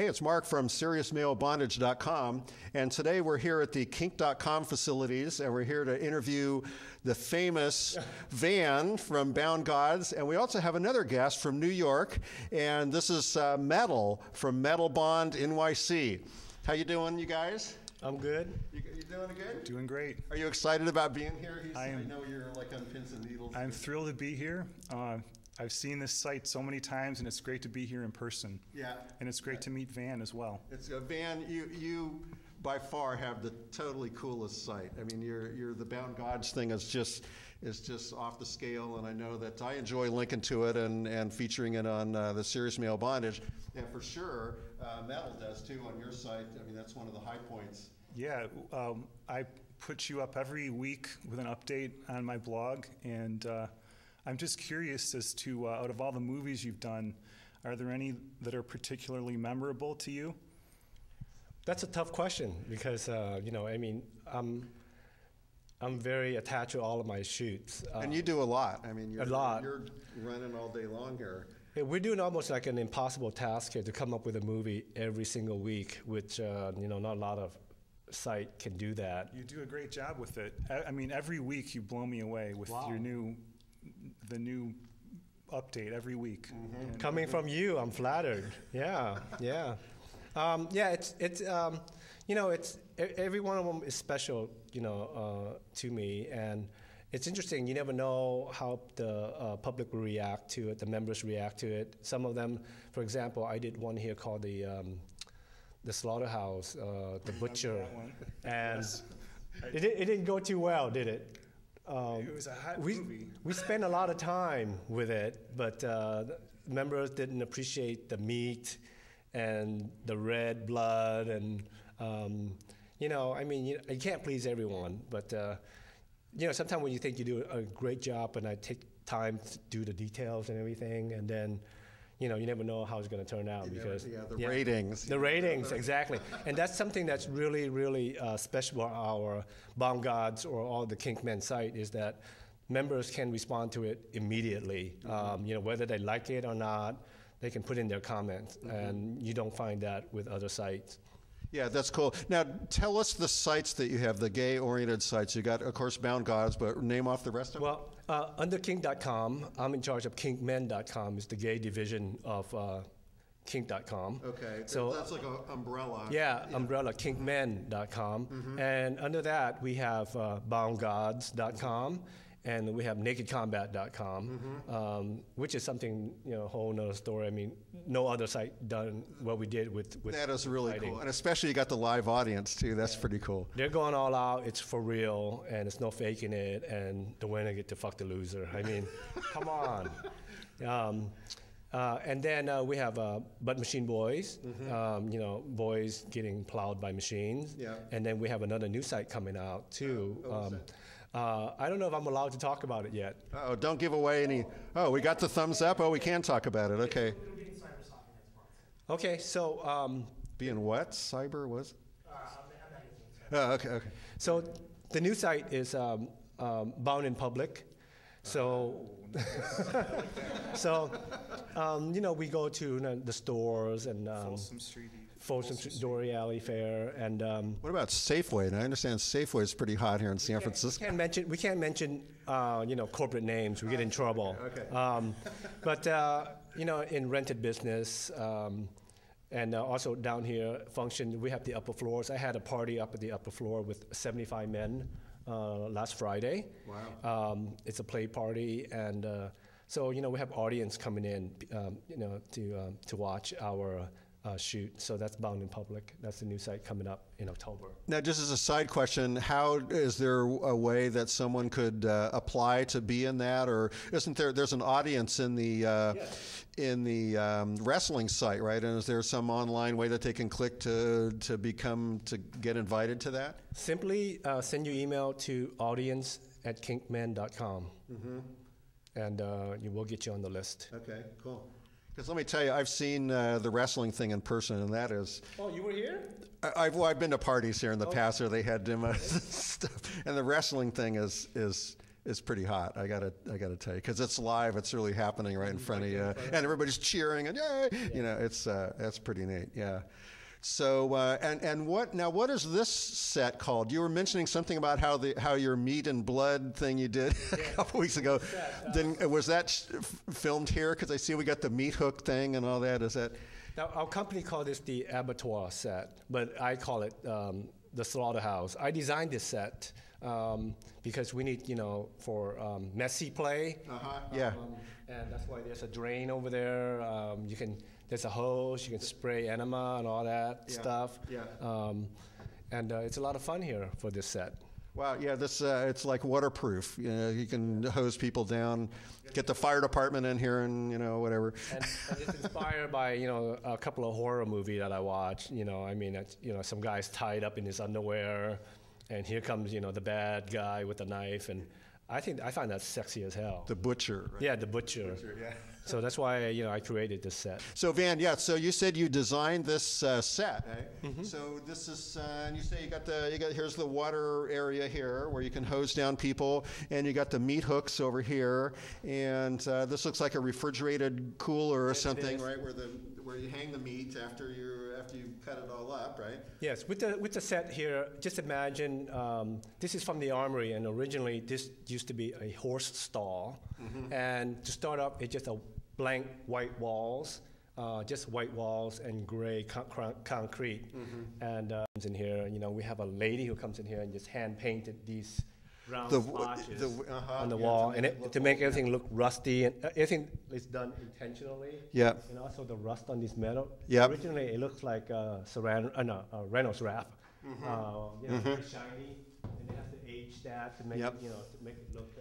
Hey, it's Mark from SeriousMaleBondage.com, and today we're here at the Kink.com facilities, and we're here to interview the famous Van from Bound Gods, and we also have another guest from New York, and this is Metal from Metal Bond NYC. How you doing, you guys? I'm good. You doing good? Doing great. Are you excited about being here? I know you're like on pins and needles. I'm thrilled to be here. I've seen this site so many times, and it's great to be here in person. Yeah. And it's great to meet Van as well. It's Van. You by far have the totally coolest site. I mean, you're the Bound Gods thing is just off the scale, and I know that I enjoy linking to it and featuring it on the Serious Male Bondage, and for sure Metal does too on your site. I mean, that's one of the high points. Yeah, I put you up every week with an update on my blog, and I'm just curious as to, out of all the movies you've done, are there any that are particularly memorable to you? That's a tough question because, I mean, I'm very attached to all of my shoots. And you do a lot. I mean, a lot. You're running all day long here. Yeah, we're doing almost like an impossible task here to come up with a movie every single week, which, not a lot of site can do that. You do a great job with it. I mean, every week you blow me away with the new update every week. Mm-hmm. Coming from you, I'm flattered. Yeah, yeah. It's every one of them is special, to me, and it's interesting. You never know how the public will react to it, the members react to it. Some of them, for example, I did one here called the Slaughterhouse, the Butcher, and yes. it didn't go too well, did it? It was a hot movie. We spent a lot of time with it, but members didn't appreciate the meat and the red blood, and you can't please everyone. But sometimes when you think you do a great job, and I take time to do the details and everything, and then you never know how it's going to turn out ratings. The ratings, exactly. And that's something that's really, really special about our Bound Gods or all the Kink Men site is that members can respond to it immediately. Whether they like it or not, they can put in their comments, and you don't find that with other sites. Yeah, that's cool. Now, tell us the sites that you have, the gay-oriented sites. You got, of course, Bound Gods, but name off the rest of them. Well, under Kink.com, I'm in charge of KinkMen.com. It's the gay division of Kink.com. Okay, so that's like an umbrella. Yeah, umbrella, KinkMen.com. Mm-hmm. And under that, we have BoundGods.com. And we have NakedCombat.com, which is something, a whole nother story. I mean, no other site done what we did with that is really fighting. cool. And especially you got the live audience, too. That's pretty cool. They're going all out. It's for real, and it's no faking it. And the winner get to fuck the loser. I mean, come on. And then we have Butt Machine Boys, boys getting plowed by machines. Yeah. And then we have another new site coming out, too. I don't know if I'm allowed to talk about it yet. Oh, don't give away any. Oh, we got the thumbs up. Oh, we can talk about it. Okay. Okay, so. Being what? Cyber was? Oh, okay. So the new site is Bound in Public. So, we go to the stores and Folsom Story Alley Fair, and what about Safeway? And I understand Safeway is pretty hot here in San Francisco. We can't mention corporate names. We get in trouble. Okay. But in rented business, and also down here function, we have the upper floors. I had a party up at the upper floor with 75 men last Friday. Wow. It's a play party, and so we have audience coming in, to watch our shoot. So that's Bound in Public. That's the new site coming up in October. Now, just as a side question, how is there a way that someone could apply to be in that, or isn't there's an audience in the wrestling site, right? And is there some online way that they can click to get invited to that? Simply send your email to audience@kinkmen.com, and we'll get you on the list. Okay, cool. Because let me tell you, I've seen the wrestling thing in person, and that is. Oh, you were here? I've been to parties here in the past where they had demos and stuff, and the wrestling thing is is pretty hot. I gotta tell you, because it's live. It's really happening right in front of you, and everybody's cheering and yay! You know, it's that's pretty neat. Yeah. So and what is this set called? You were mentioning something about how your meat and blood thing you did a couple weeks ago. Was that filmed here? Because I see we got the meat hook thing and all that. Is that? Now our company called this the abattoir set, but I call it the slaughterhouse. I designed this set because we need, for messy play. Yeah. And that's why there's a drain over there. There's a hose, you can spray enema and all that stuff. Yeah. And it's a lot of fun here for this set. Wow, yeah, this it's like waterproof. You can hose people down, get the fire department in here, and whatever. And it's inspired by a couple of horror movies that I watched. Some guy's tied up in his underwear, and here comes the bad guy with a knife, and I find that sexy as hell. The butcher. Right? Yeah, the butcher. Yeah. So that's why I created this set. So Van, so you said you designed this set. Mm-hmm. So this is, and you say you got here's the water area here where you can hose down people, and you got the meat hooks over here, and this looks like a refrigerated cooler or something, right? Where you hang the meat after you cut it all up, right? Yes, with the set here, just imagine this is from the armory, and originally this used to be a horse stall, and to start up, it's just a blank white walls, and gray concrete, and in here, we have a lady who comes in here and just hand painted these round splotches on the wall, and to make everything look rusty, and everything is done intentionally. Yeah. And also the rust on this metal. Yeah. Originally, it looks like Reynolds wrap. Very shiny, and they have to age that to make it, to make it look.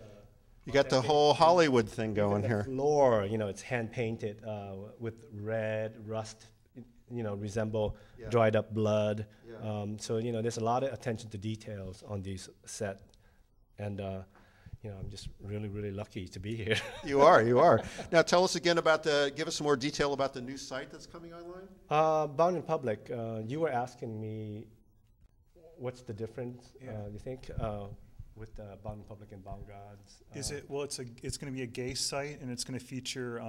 You got the whole Hollywood thing going here. The floor, it's hand painted with red rust. Resemble dried up blood. Yeah. So there's a lot of attention to details on these set. And, I'm just really, really lucky to be here. You are. Now, tell us again give us some more detail about the new site that's coming online. Bound in Public, you were asking me what's the difference, you think, with Bound in Public and Bound Gods? Is it, well, it's going to be a gay site, and it's going to feature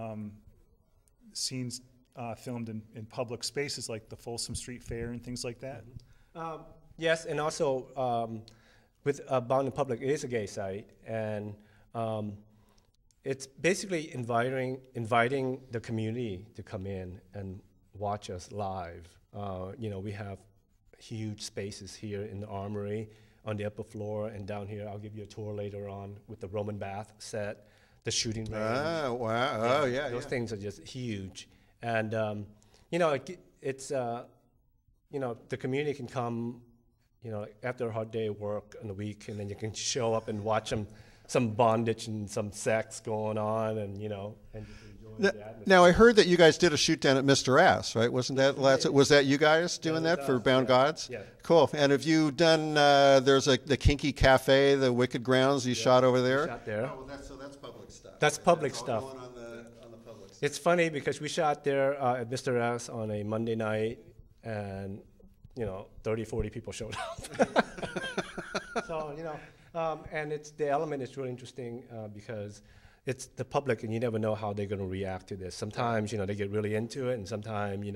scenes filmed in public spaces like the Folsom Street Fair and things like that? Yes, and also, with Bound in Public, it is a gay site, and it's basically inviting the community to come in and watch us live. We have huge spaces here in the armory on the upper floor, and down here, I'll give you a tour later on with the Roman bath set, the shooting range. Oh, wow. Those things are just huge. And, it's, the community can come after a hard day of work in the week, and then you can show up and watch some bondage and some sex going on, and and just enjoy the atmosphere. Now I heard that you guys did a shoot down at Mr. Ass, right? Was that you guys doing that for Bound Gods? Yeah. Cool. And have you done? There's the Kinky Cafe, the Wicked Grounds. You shot over there. Shot there. Oh, well, that's public stuff. That's public stuff. All going on the public stuff. It's funny because we shot there at Mr. S on a Monday night, and 30, 40 people showed up. So, and the element is really interesting because it's the public, and you never know how they're going to react to this. Sometimes, they get really into it, and sometimes,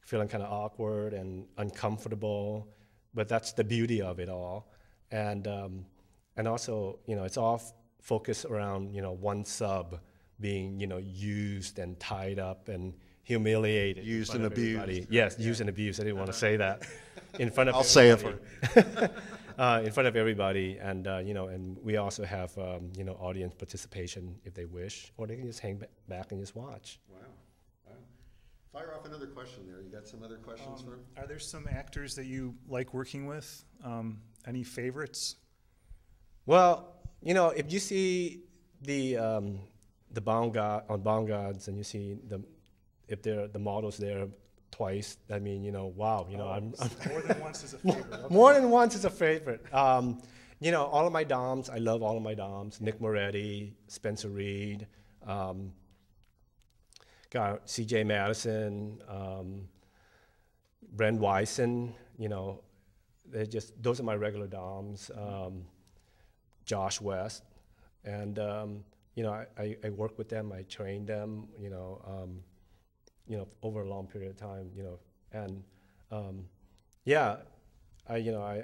feeling kind of awkward and uncomfortable, but that's the beauty of it all. And also, it's all focused around, one sub being, used and tied up and humiliated. Used and abused. Yes, used and abused. I didn't want to say that in front of I'll say it for in front of everybody, and and we also have audience participation if they wish, or they can just hang back and just watch. Wow. Fire off another question there. You got some other questions for him? Are there some actors that you like working with? Any favorites? Well, if you see the Bound Gods, and you see if the models there twice, I mean, wow, I'm more than once is a favorite. Okay. More than once is a favorite. All of my doms, I love all of my doms. Nick Moretti, Spencer Reed, C.J. Madison, Brent Wyson, those are my regular doms. Josh West, And you know, I work with them, I train them, you know, over a long period of time, you know, and yeah, I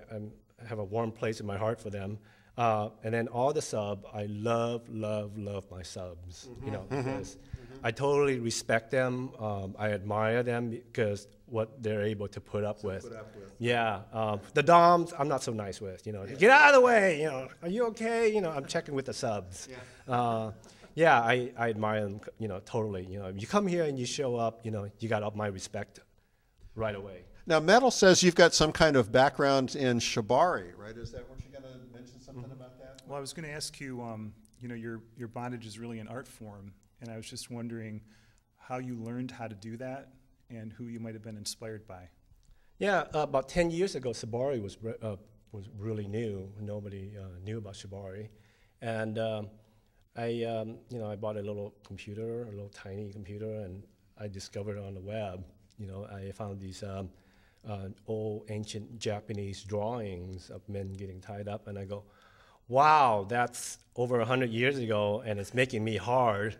have a warm place in my heart for them. And then all the sub, I love my subs, you know, because I totally respect them. I admire them because what they're able to put up with. Yeah, the DOMs, I'm not so nice with, you know, get out of the way, you know, are you okay? You know, I'm checking with the subs. Yeah, I admire them, you know, totally. You know, you come here and you show up, you know, you got up my respect right away. Now, Metal says you've got some kind of background in shibari, right? Is that what you're going to mention something about that? Well, I was going to ask you, you know, your bondage is really an art form, and I was just wondering how you learned how to do that and who you might have been inspired by. Yeah, about 10 years ago, shibari was really new. Nobody knew about shibari, and you know, I bought a little computer, a little tiny computer, and I discovered on the web. You know, I found these old ancient Japanese drawings of men getting tied up, and I go, wow, that's over 100 years ago, and it's making me hard.